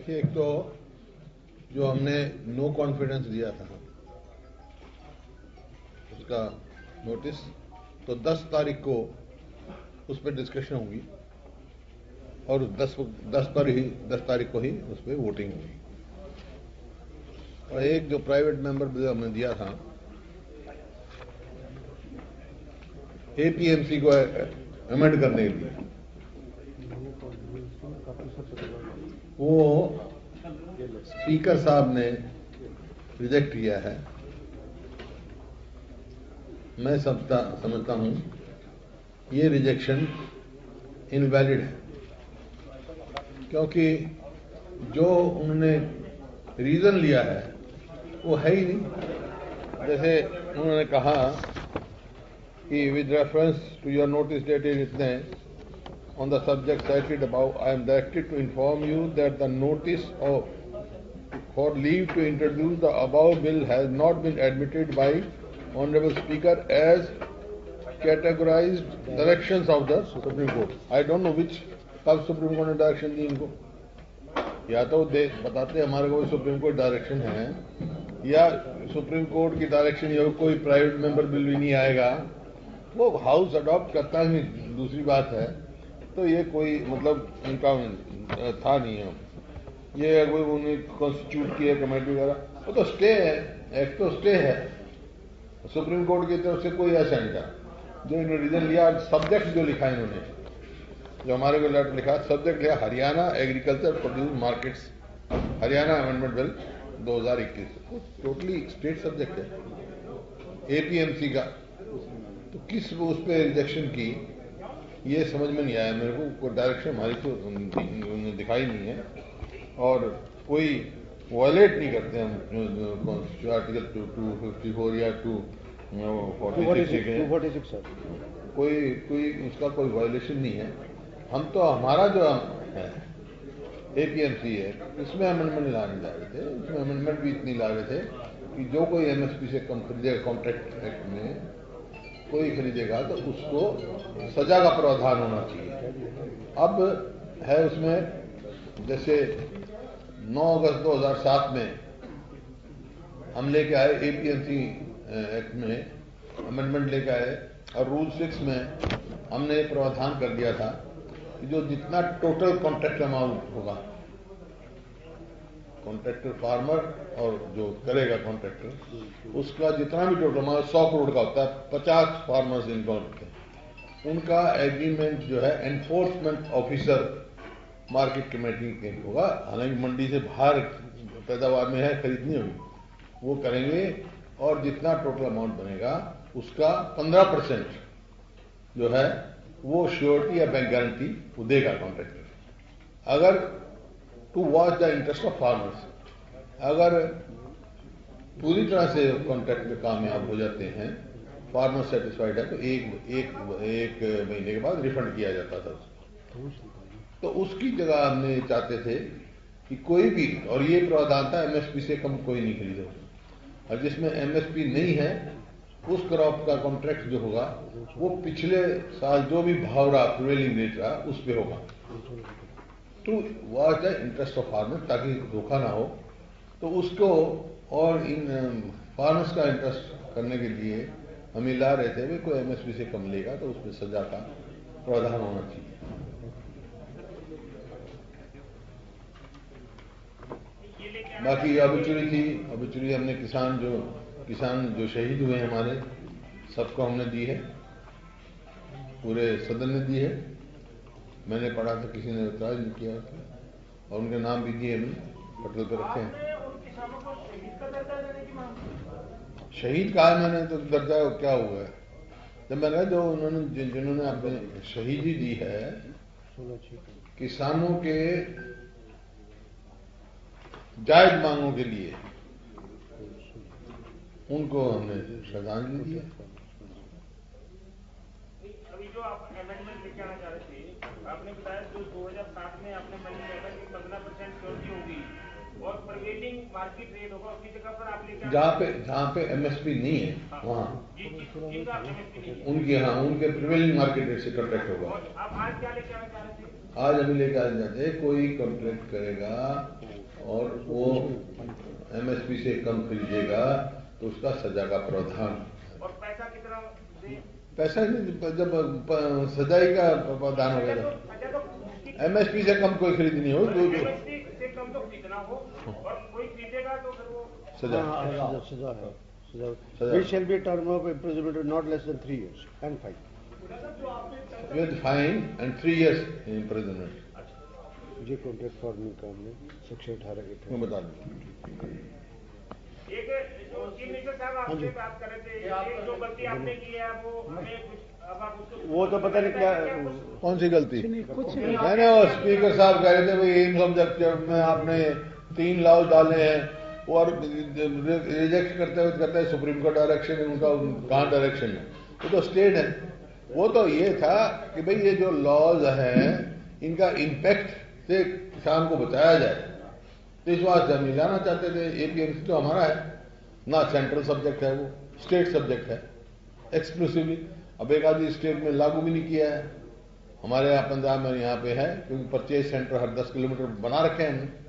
देखिए, एक तो जो हमने नो कॉन्फिडेंस दिया था उसका नोटिस, तो 10 तारीख को उस पर डिस्कशन होगी और 10 तारीख को ही उस पर वोटिंग होगी। और एक जो प्राइवेट मेंबर बिल हमने दिया था एपीएमसी को अमेंड करने के लिए, वो स्पीकर साहब ने रिजेक्ट किया है। मैं समझता हूं ये रिजेक्शन इनवैलिड है, क्योंकि जो उन्होंने रीजन लिया है वो है ही नहीं। जैसे उन्होंने कहा कि with reference to your notice dated इतने on the subject cited above, I am directed to inform you that the notice for leave to introduce the above bill has not been admitted by Honorable Speaker as categorized directions of the Supreme Court. I don't know which कब supreme court ने direction दी इनको, या तो बताते हमारे को supreme court direction है, या सुप्रीम कोर्ट की डायरेक्शन या कोई प्राइवेट मेंबर बिल भी नहीं आएगा, वो हाउस अडॉप्ट करता ही दूसरी बात है। तो ये कोई मतलब उनका था नहीं है, ये कोई उन्होंने कॉन्स्टिट्यूट किया कमेटी वगैरह, वो तो स्टे है, एक तो स्टे है सुप्रीम कोर्ट की तरफ से, कोई ऐसा नहीं था। जो इन्होंने रीजन लिया, सब्जेक्ट जो लिखा इन्होंने, जो हमारे को लेटर लिखा, सब्जेक्ट लिखा Haryana agriculture produce markets Haryana amendment bill 2021, totally state subject है एपीएमसी का। तो किस उस पर रिजेक्शन की ये समझ में नहीं आया मेरे को। कोई डायरेक्शन हमारी तो दिखाई नहीं है, और कोई वायलेट नहीं करते हम कॉन्स्टिट्यूशन आर्टिकल 254 या 246 कोई उसका कोई वायलेशन नहीं है। हम तो हमारा जो है एपीएमसी है, इसमें अमेंडमेंट लाने जा रहे थे, इसमें अमेंडमेंट भी इतनी ला रहे थे कि जो कोई एमएसपी से कम खरीदेगा, कॉन्ट्रैक्ट एक्ट में कोई खरीदेगा तो उसको सजा का प्रावधान होना चाहिए। अब है उसमें, जैसे 9 अगस्त 2007 में हम लेके आए एपीएमसी एक्ट में अमेंडमेंट लेके आए, और रूल 6 में हमने प्रावधान कर दिया था कि जो जितना टोटल कॉन्ट्रैक्ट अमाउंट होगा, कॉन्ट्रैक्टर फार्मर और जो करेगा कॉन्ट्रैक्टर, उसका जितना भी टोटल अमाउंट 100 करोड़ का होता है, 50 फार्मर्स इन्वॉल्व होते हैं, उनका एग्रीमेंट जो है एनफोर्समेंट ऑफिसर मार्केट कमेटी के होगा। हालांकि मंडी से बाहर पैदावार में है, खरीदनी होगी, वो करेंगे, और जितना टोटल अमाउंट बनेगा उसका 15% जो है वो श्योरिटी या बैंक गारंटी वो देगा कॉन्ट्रैक्टर। अगर to watch the interest of farmers, अगर पूरी तरह से कॉन्ट्रैक्ट में कामयाब हो जाते हैं, फार्मर सेटिस्फाइड है, तो एक महीने के बाद रिफंड किया जाता था। तो उसकी जगह हमने चाहते थे कि कोई भी, और ये प्रावधान था एमएसपी से कम कोई नहीं खरीदे, और जिसमें एमएसपी नहीं है उस क्रॉप का कॉन्ट्रैक्ट जो होगा वो पिछले साल जो भी भाव रहा, प्रिवेलिंग रेट रहा, उस पर होगा, to watch the interest of farmer, ताकि धोखा ना हो। तो उसको और इन फार्मर्स का इंटरेस्ट करने के लिए हम ला रहे थे, कोई एमएसपी से कम लेगा तो उसमें सजा का प्रावधान होना चाहिए। बाकी ऑबिचुरी थी, ऑबिचुरी हमने किसान जो शहीद हुए हमारे, सबको हमने दी है, पूरे सदन ने दी है। मैंने पढ़ा था, किसी ने एतराज नहीं किया था, और उनके नाम भी दिए, हमने पटल पे रखे हैं। शहीद कहा मैंने, तो दर्जा क्या हुआ है? जब मैंने जो जिन्होंने अपने शहीदी दी है किसानों के जायज मांगों के लिए, उनको हमने श्रद्धांजलि दी है। अभी जो आप अमेंडमेंट लेके आना चाह रहे थे, आपने बताया जो 2007 में आपने मनी लेकर की 15% श्योरिटी होगी और प्रिवेलिंग मार्केट रेट होगा, उसकी जगह पर आप लेके जहाँ पे एमएसपी नहीं है वहाँ उनकी, हाँ, उनके प्रिवेलिंग मार्केट रेट से कॉन्ट्रैक्ट होगा। आप आज क्या लेके आना चाह रहे थे? आज अभी लेकर आ जाते, कोई कॉन्ट्रैक्ट करेगा और वो एमएसपी से कम खरीदेगा तो उसका सजा का प्रावधान। और पैसा कितना दे? पैसा जब सजाई का प्रावधान हो गया एमएसपी से कम कोई खरीद नहीं हो, एमएसपी से कम तो कितना हो, और कोई खरीदेगा तो फिर वो सजा है। It shall be a term of imprisonment not less than 3 years and fine. with fine and 3 years imprisonment। ये कॉन्ट्रैक्ट फॉर्मिंग काम में सेक्शन 18 के मैं बता दूं। एक जो चीफ मिनिस्टर साहब आपसे बात कर रहे थे, एक जो गलती आपने की है वो हमें कुछ, अब आप उसको वो तो पता नहीं क्या कौन सी गलती? मैंने वो स्पीकर साहब कह रहे थे भाई एम्स ऑब्जेक्टिव में आपने 3 लॉज डाले हैं और रिजेक्ट करते हुए कहते हैं सुप्रीम कोर्ट डायरेक्शन है, उनका कहाँ डायरेक्शन है, वो तो स्टेट है। वो तो ये था कि भाई ये जो लॉज हैं इनका इम्पैक्ट से किसान को बचाया जाए, तो इस वास्ते हम लाना चाहते थे। एपीएमसी तो हमारा है ना, सेंट्रल सब्जेक्ट है, वो स्टेट सब्जेक्ट है एक्सक्लूसिवली। अब एक आधी स्टेट में लागू भी नहीं किया है, हमारे यहाँ पंजाब में यहाँ पे है, क्योंकि परचेज सेंटर हर 10 किलोमीटर बना रखे हैं हमने।